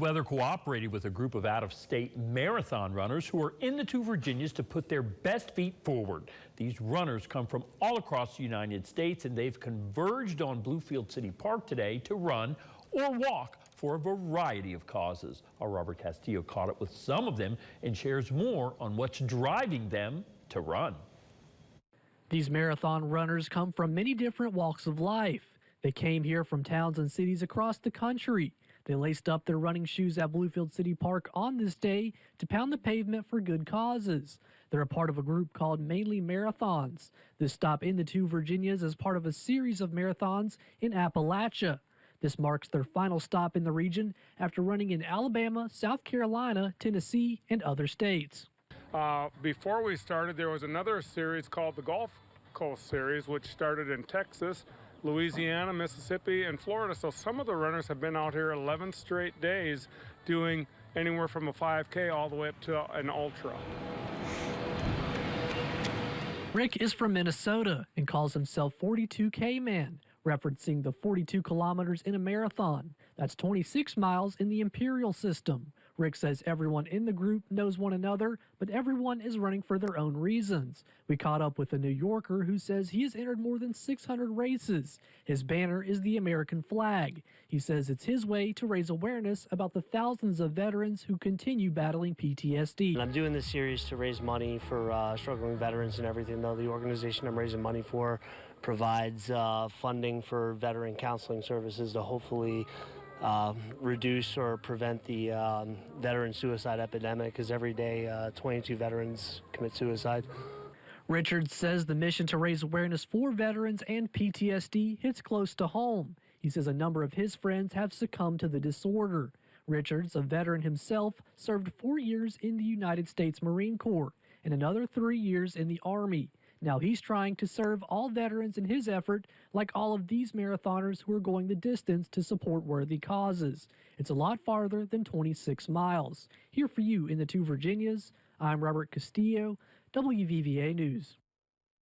Weather cooperated with a group of out-of-state marathon runners who are in the two Virginias to put their best feet forward. These runners come from all across the United States, and they've converged on Bluefield City Park today to run or walk for a variety of causes. Our Robert Castillo caught up with some of them and shares more on what's driving them to run. These marathon runners come from many different walks of life. They came here from towns and cities across the country. They laced up their running shoes at Bluefield City Park on this day to pound the pavement for good causes. They're a part of a group called Mainly Marathons. This stop in the two Virginias is part of a series of marathons in Appalachia. This marks their final stop in the region after running in Alabama, South Carolina, Tennessee, and other states. Before we started, there was another series called the Gulf Coast Series, which started in Texas, Louisiana, Mississippi, and Florida. So some of the runners have been out here 11 straight days doing anywhere from a 5K all the way up to an ultra. Rick is from Minnesota and calls himself 42K Man, referencing the 42 kilometers in a marathon. That's 26 miles in the imperial system. Rick says everyone in the group knows one another, but everyone is running for their own reasons. We caught up with a New Yorker who says he has entered more than 600 races. His banner is the American flag. He says it's his way to raise awareness about the thousands of veterans who continue battling PTSD. I'm doing this series to raise money for struggling veterans and everything, though the organization I'm raising money for provides funding for veteran counseling services to hopefully reduce or prevent the veteran suicide epidemic, because every day 22 veterans commit suicide. Richard says the mission to raise awareness for veterans and PTSD hits close to home. He says a number of his friends have succumbed to the disorder. Richards, a veteran himself, served 4 years in the United States Marine Corps and another 3 years in the Army. Now he's trying to serve all veterans in his effort, like all of these marathoners who are going the distance to support worthy causes. It's a lot farther than 26 miles. Here for you in the two Virginias, I'm Robert Castillo, WVVA News.